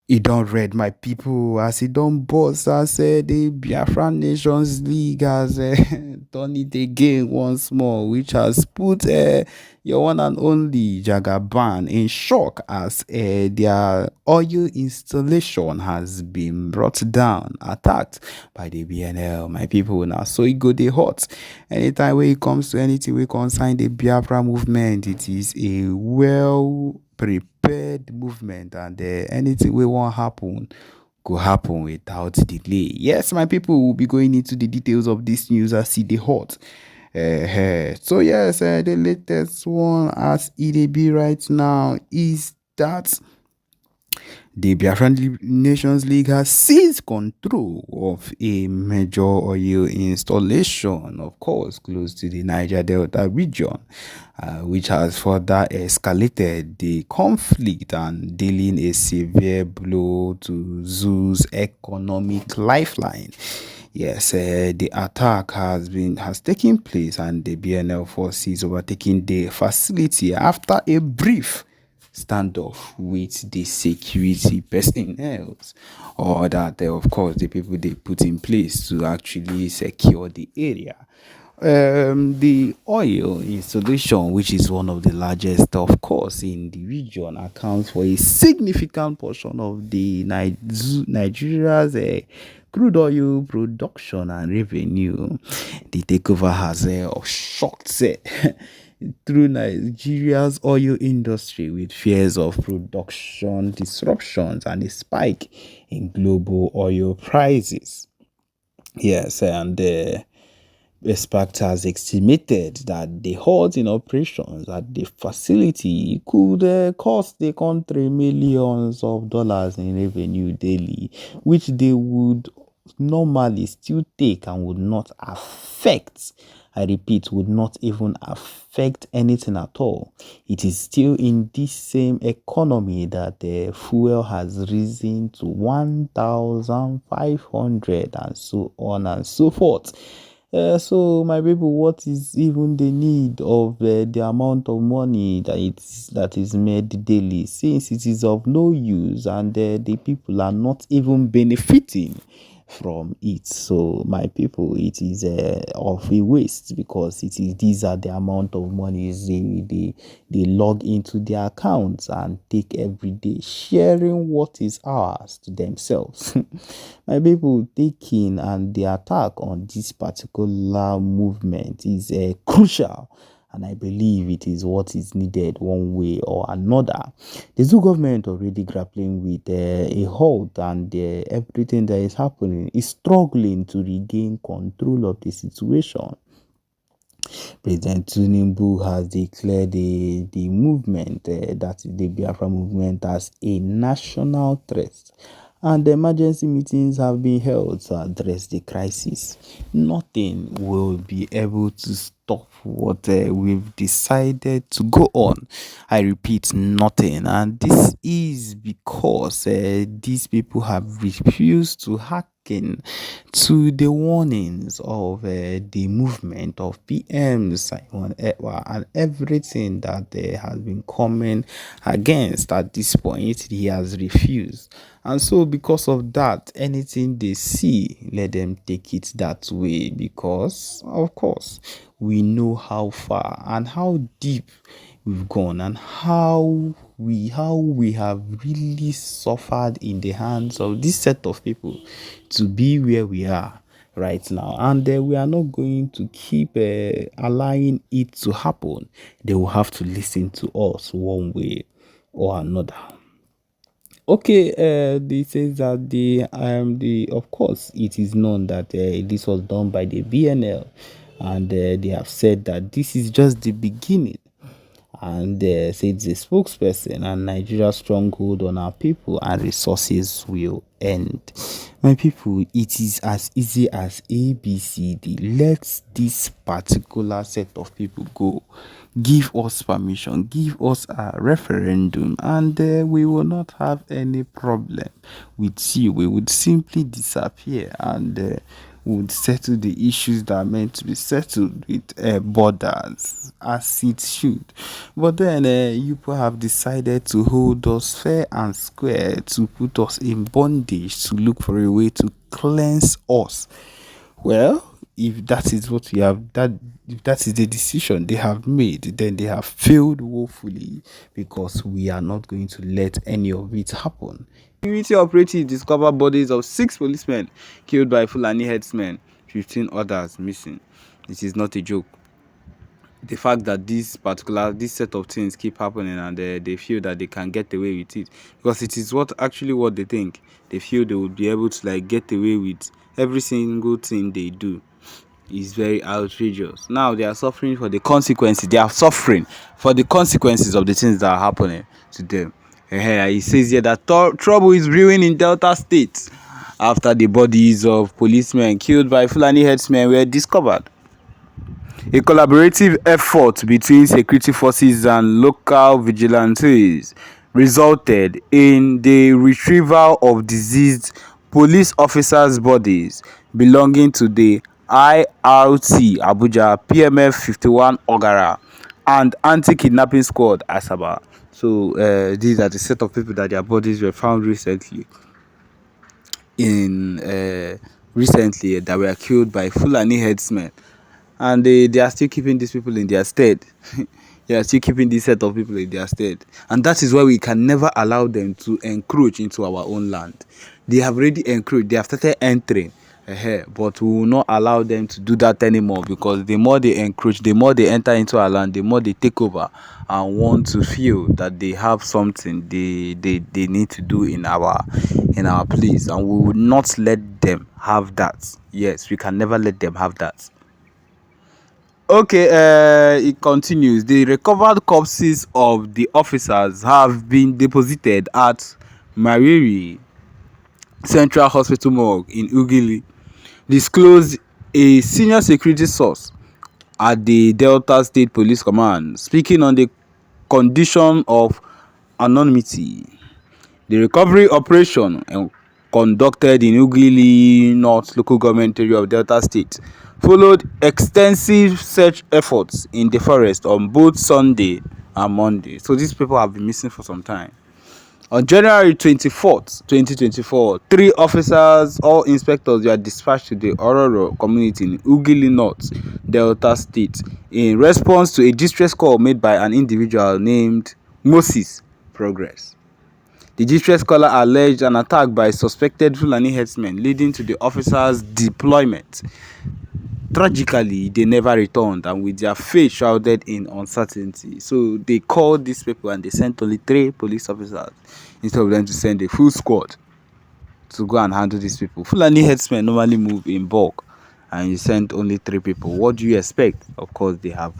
He don't read my people as he don't boss as the Biafra Nations League has done it again once more, which has put your one and only Jagaban in shock as their oil installation has been brought down, attacked by the BNL. My people now, so it go they hot. Anytime when it comes to anything we concern the Biafra movement, it is a well prepared movement, and anything we want happen go happen without delay. Yes, my people will be going into the details of this news as see the hot. So yes, the latest one as it be right now is that the Biafran Nations League has seized control of a major oil installation, of course, close to the Niger Delta region, which has further escalated the conflict and dealing a severe blow to Zoo's economic lifeline. Yes, the attack has taken place, and the BNL forces overtaking the facility after a brief standoff with the security personnel, or that of course the people they put in place to actually secure the area. The oil installation, which is one of the largest, of course, in the region, accounts for a significant portion of the Nigeria's crude oil production and revenue. The takeover has shocked through Nigeria's oil industry, with fears of production disruptions and a spike in global oil prices. Yes, and Expert has estimated that the halt in operations at the facility could cost the country millions of dollars in revenue daily, which they would normally still take and would not affect. I repeat, would not even affect anything at all. It is still in this same economy that the fuel has risen to 1,500 and so on and so forth. So my people, what is even the need of the amount of money that is made daily, since it is of no use and the people are not even benefiting from it? So my people, it is of a waste, because these are the amount of money they log into their accounts and take every day, sharing what is ours to themselves. My people, taking and the attack on this particular movement is crucial, and I believe it is what is needed one way or another. The Zoo government already grappling with a halt, and everything that is happening is struggling to regain control of the situation. President Tinubu has declared the movement, that is the Biafra movement, as a national threat, and emergency meetings have been held to address the crisis. Nothing will be able to stop what we've decided to go on. I repeat, nothing. And this is because these people have refused to hearken to the warnings of the movement of PM Simon Ekpa, and everything that has been coming against at this point. He has refused. And so because of that, anything they see, let them take it that way, because of course we know how far and how deep we've gone, and how we have really suffered in the hands of this set of people to be where we are right now. And we are not going to keep allowing it to happen. They will have to listen to us one way or another. Okay, they says that the of course it is known that this was done by the BNL, and they have said that this is just the beginning, and said the spokesperson, and Nigeria's stronghold on our people and resources will end. My people, it is as easy as ABCD. Let this particular set of people go. Give us permission, give us a referendum, and we will not have any problem with you. We would simply disappear, and would settle the issues that are meant to be settled with borders as it should. But then you people have decided to hold us fair and square, to put us in bondage, to look for a way to cleanse us. Well, if that is what we have, that if that is the decision they have made, then they have failed woefully, because we are not going to let any of it happen. Security operatives discover bodies of 6 policemen killed by Fulani herdsmen, 15 others missing. This is not a joke. The fact that this set of things keep happening, and they feel that they can get away with it, because it is what they think. They feel they would be able to like get away with every single thing they do. Is very outrageous. Now they are suffering for the consequences. They are suffering for the consequences of the things that are happening to them. It says here that trouble is brewing in Delta State after the bodies of policemen killed by Fulani herdsmen were discovered. A collaborative effort between security forces and local vigilantes resulted in the retrieval of deceased police officers' bodies belonging to the IRT Abuja, PMF 51 Ogara, and Anti-Kidnapping Squad Asaba. So these are the set of people that their bodies were found recently that were killed by Fulani herdsmen. And they are still keeping these people in their stead. They are still keeping this set of people in their stead. And that is why we can never allow them to encroach into our own land. They have already encroached. They have started entering. But we will not allow them to do that anymore, because the more they encroach, the more they enter into our land, the more they take over and want to feel that they have something they need to do in our place. And we will not let them have that. Yes, we can never let them have that. Okay, it continues. The recovered corpses of the officers have been deposited at Mariri Central Hospital Morgue in Ugili, disclosed a senior security source at the Delta State Police Command, speaking on the condition of anonymity. The recovery operation conducted in Ugili North local government area of Delta State followed extensive search efforts in the forest on both Sunday and Monday. So these people have been missing for some time. On January 24th, 2024, 3 officers, all inspectors, were dispatched to the Ororo community in Ugili North, Delta State, in response to a distress call made by an individual named Moses Progress. The distress caller alleged an attack by suspected Fulani herdsmen, leading to the officers' deployment. Tragically, they never returned, and with their fate shrouded in uncertainty. So they called these people and they sent only 3 police officers instead of them to send a full squad to go and handle these people. Fulani herdsmen normally move in bulk, and you sent only 3 people. What do you expect? Of course, they have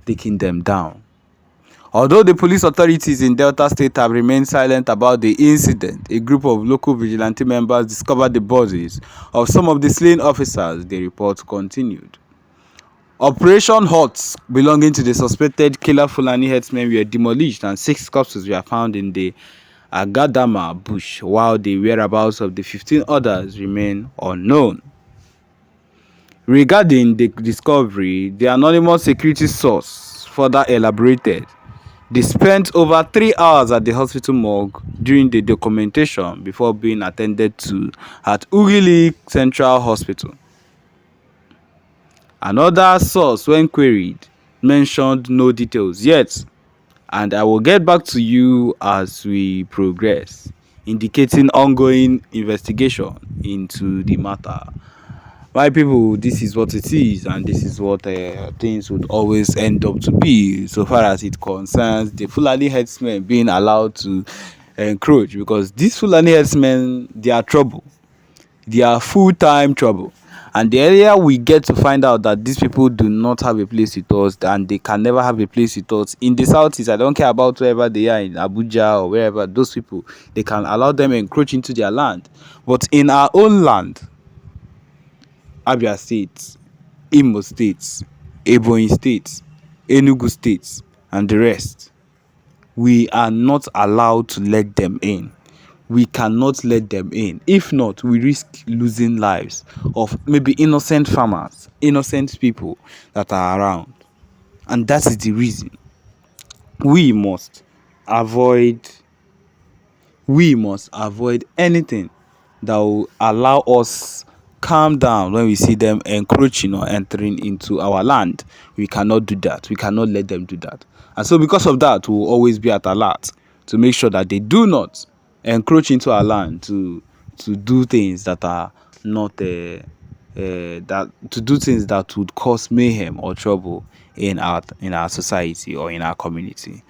taken them down. Although the police authorities in Delta State have remained silent about the incident, a group of local vigilante members discovered the bodies of some of the slain officers. The report continued. Operation Huts belonging to the suspected killer Fulani herdsmen were demolished, and 6 corpses were found in the Agadama bush, while the whereabouts of the 15 others remain unknown. Regarding the discovery, the anonymous security source further elaborated. They spent over 3 hours at the hospital morgue during the documentation before being attended to at Ugili Central Hospital. Another source, when queried, mentioned no details yet, and I will get back to you as we progress, indicating ongoing investigation into the matter. My people, this is what it is, and this is what things would always end up to be, so far as it concerns the Fulani herdsmen being allowed to encroach, because these Fulani herdsmen, they are trouble. They are full-time trouble. And the earlier we get to find out that these people do not have a place with us, and they can never have a place with us in the southeast, I don't care about wherever they are, in Abuja or wherever, those people, they can allow them encroach into their land. But in our own land, Abia State, Imo State, Ebonyi State, Enugu State, and the rest, we are not allowed to let them in. we cannot let them in. If not, we risk losing lives of maybe innocent farmers, innocent people that are around. And that is the reason we must avoid anything that will allow us calm down when we see them encroaching or entering into our land. We cannot do that. We cannot let them do that. And so because of that, we'll always be at alert to make sure that they do not encroach into our land to do things that are not that to do things that would cause mayhem or trouble in our society or in our community.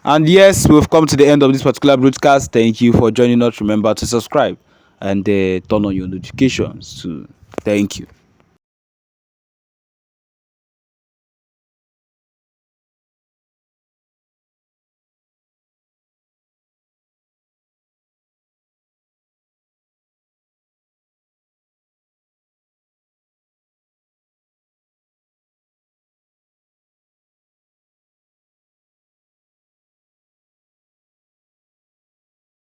And yes, we've come to the end of this particular broadcast. Thank you for joining us. Remember to subscribe and turn on your notifications too. Thank you.